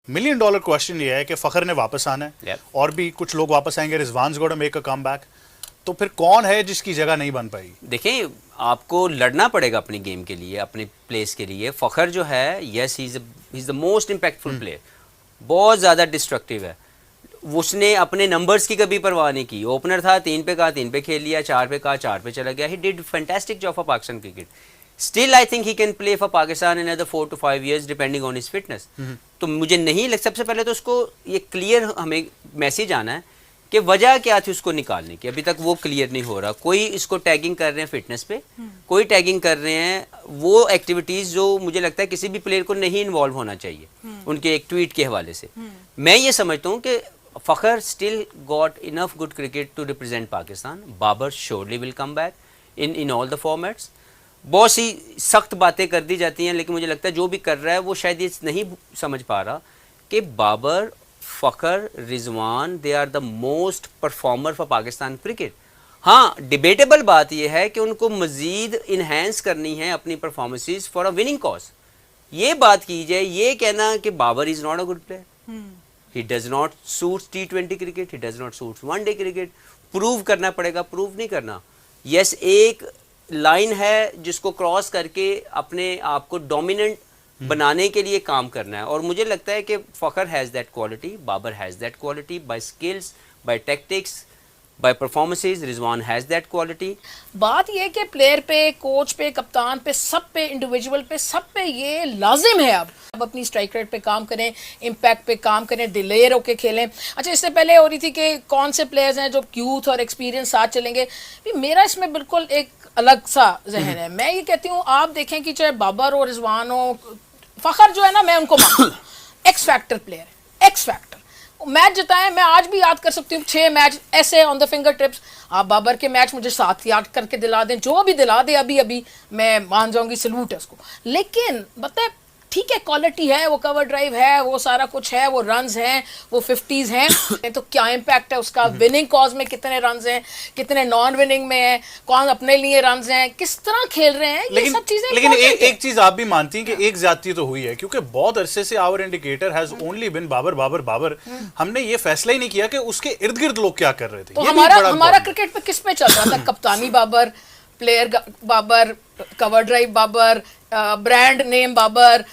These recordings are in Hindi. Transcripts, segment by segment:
मिलियन डॉलर क्वेश्चन ये है कि फखर ने वापस आना है और भी कुछ लोग वापस आएंगे, Rizwan's gonna make a comeback, तो फिर कौन है जिसकी जगह नहीं बन पाई? देखिए, आपको लड़ना पड़ेगा अपनी गेम के लिए, अपने प्लेस के लिए। फखर जो है, yes, he is the most impactful player, बहुत ज़्यादा डिस्ट्रक्टिव है। उसने अपने नंबर्स की कभी परवाह नहीं की। ओपनर था, 3 पे कहा 3 पे खेल लिया, 4 पे कहा 4 पे चला गया। He did fantastic job for Pakistan cricket. Still I think he can play for Pakistan in other 4 to 5 years depending on his fitness. तो मुझे नहीं लग, सबसे पहले तो उसको ये क्लियर हमें मैसेज आना है कि वजह क्या थी उसको निकालने की। अभी तक वो क्लियर नहीं हो रहा। कोई इसको टैगिंग कर रहे हैं फिटनेस पे, कोई टैगिंग कर रहे हैं वो एक्टिविटीज़ जो मुझे लगता है किसी भी प्लेयर को नहीं इन्वॉल्व होना चाहिए, उनके एक ट्वीट के हवाले से। मैं ये समझता हूँ कि Fakhar still got enough good cricket to represent Pakistan. Babar surely will come back in all the formats. बहुत सी सख्त बातें कर दी जाती हैं, लेकिन मुझे लगता है जो भी कर रहा है वो शायद ये नहीं समझ पा रहा कि Babar, Fakhar, Rizwan, they are the most performer for Pakistan cricket. हाँ, डिबेटेबल बात यह है कि उनको मज़ीद इन्हेंस करनी है अपनी performances for a winning cause. ये बात की जाए, ये कहना कि Babar is not a good player, he does not suit T20 cricket, he does not suit one day cricket, prove करना पड़ेगा। प्रूव नहीं करना, यस, एक लाइन है जिसको क्रॉस करके अपने आप को डोमिनेंट बनाने के लिए काम करना है। और मुझे लगता है कि Fakhar has that quality, Babar has that quality by skills, by tactics, by performances. Rizwan has that quality. बात यह कि प्लेयर पे, कोच पे, कप्तान पे, सब पे, इंडिविजुअल पे, सब पे ये लाजिम है अब अपनी स्ट्राइक रेट पे काम करें, इम्पैक्ट पे काम करें, डिलेयर होके खेलें। अच्छा, इससे पहले हो रही थी कि कौन से प्लेयर्स हैं जो यूथ और एक्सपीरियंस साथ चलेंगे। मेरा इसमें बिल्कुल एक अलग सा जहन है। मैं ये कहती हूँ, आप देखें कि चाहे बाबर हो, रिजवान हो, फखर जो है ना, मैं उनको एक्स फैक्टर प्लेयर है, एक्स फैक्टर। मैच जिताए, मैं आज भी याद कर सकती हूँ 6 मैच ऐसे ऑन द फिंगर टिप्स। आप बाबर के मैच मुझे 7 याद करके दिला दें, जो भी दिला दे अभी अभी, मैं मान जाऊंगी, सलूट है उसको। लेकिन बताए, ठीक है, क्वालिटी है, वो कवर ड्राइव है, वो सारा कुछ है, वो रन्स हैं, वो 50s हैं, तो क्या इम्पैक्ट है उसका? विनिंग कॉज में कितने रन्स हैं, कितने नॉन विनिंग में हैं, कौन अपने लिए रन्स हैं, किस तरह खेल रहे हैं, ये सब चीजें। लेकिन एक चीज आप भी मानती हैं कि एक ज्यादती तो हुई है, क्योंकि बहुत अरसे से आवर इंडिकेटर हैज ओनली बिन बाबर बाबर बाबर। हमने ये फैसला ही नहीं किया कि उसके इर्द गिर्द लोग क्या कर रहे थे। तो हमारा क्रिकेट पे किस पे चल रहा था? कप्तानी Babar, player Babar, cover drive Babar, brand name Babar,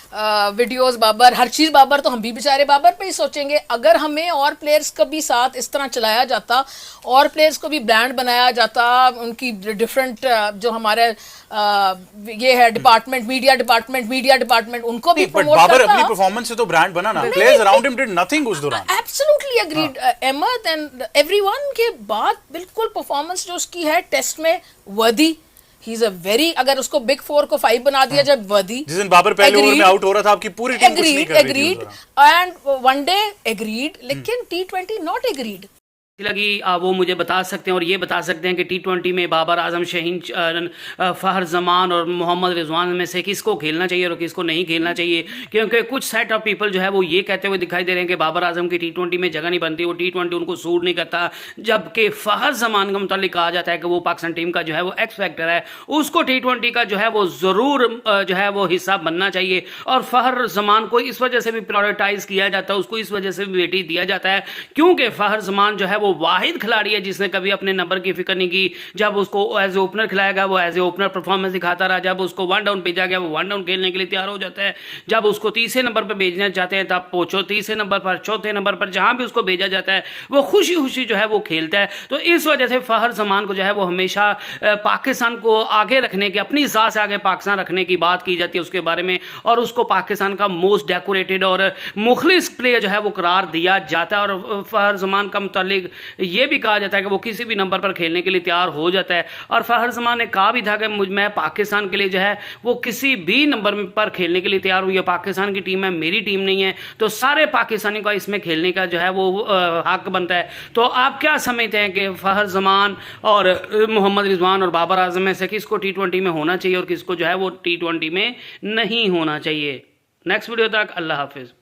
videos Babar, हर चीज़ बाबर। तो हम भी बेचारे बाबर पे ही सोचेंगे। अगर हमें और प्लेयर्स का भी साथ इस तरह चलाया जाता, और प्लेयर्स को भी ब्रांड बनाया जाता, उनकी डिफरेंट जो हमारे ये है डिपार्टमेंट, मीडिया डिपार्टमेंट, उनको भी प्रमोट करता। बाबर अपनी परफॉर्मेंस से तो ब्रांड बना ना, players around him did nothing उस दौरान। Absolutely agreed Ahmed and everyone के बात बिल्कुल। परफॉर्मेंस जो उसकी है टेस्ट में, वर्दी, ही इज अ वेरी, अगर उसको बिग 4 को 5 बना दिया जब वर्दी, जिस दिन बाबर पहले ओवर में आउट हो रहा था, आपकी पूरी टीम कुछ नहीं कर रही थी। एग्रीड एंड वनडे एग्रीड, लेकिन T20 नॉट एग्रीड। लगी वो मुझे बता सकते हैं और ये बता सकते हैं कि T20 में बाबर आजम, शहीन, फहर जमान और मोहम्मद रिजवान में से किसको खेलना चाहिए और किसको नहीं खेलना चाहिए। क्योंकि कुछ सेट ऑफ पीपल जो है वो ये कहते हुए दिखाई दे रहे हैं कि बाबर आजम की T20 में जगह नहीं बनती, वो T20 उनको सूट नहीं करता, जबकि फहर जमान का मुतालिक कहा जाता है कि वो पाकिस्तान टीम का जो है वो एक्स फैक्टर है, उसको T20 का जो है वो ज़रूर जो है वो हिस्सा बनना चाहिए। और फहर जमान को इस वजह से भी प्रायोरिटाइज किया जाता है, उसको इस वजह से भी वेटेज दिया जाता है, क्योंकि फहर जमान जो है वो वाहिद खिलाड़ी है जिसने कभी अपने नंबर की फिक्र नहीं की। जब उसको एज ए ओपनर खिलाया गया, वो एज ए ओपनर परफॉर्मेंस दिखाता रहा। जब उसको 1 डाउन भेजा गया, वो 1 डाउन खेलने के लिए तैयार हो जाता है। जब उसको तीसरे नंबर पर भेजना चाहते हैं, तब वो तीसरे नंबर पर, चौथे नंबर पर, जहां भी उसको भेजा जाता है, वो खुशी खुशी जो है वो खेलता है। तो इस वजह से फहर जमान को जो है वो हमेशा पाकिस्तान को आगे रखने की, अपनी ज़ात से आगे पाकिस्तान रखने की बात की जाती है उसके बारे में, और उसको पाकिस्तान का मोस्ट डेकोरेटेड और मुखलिस प्लेयर जो है वो करार दिया जाता है। और फहर जमान का मुतालिक ये भी कहा जाता है कि वो किसी भी नंबर पर खेलने के लिए तैयार हो जाता है। और फहर जमान ने कहा भी था कि मैं पाकिस्तान के लिए जो है वो किसी भी नंबर पर खेलने के लिए तैयार हुई है। पाकिस्तान की टीम है, मेरी टीम नहीं है, तो सारे पाकिस्तानी का इसमें खेलने का जो है वो हक बनता है। तो आप क्या समझते हैं कि फहर जमान और मोहम्मद रिजवान और बाबर आजम में से किसको T20 में होना चाहिए और किसको जो है वो T20 में नहीं होना चाहिए? नेक्स्ट वीडियो तक अल्लाह हाफिज़।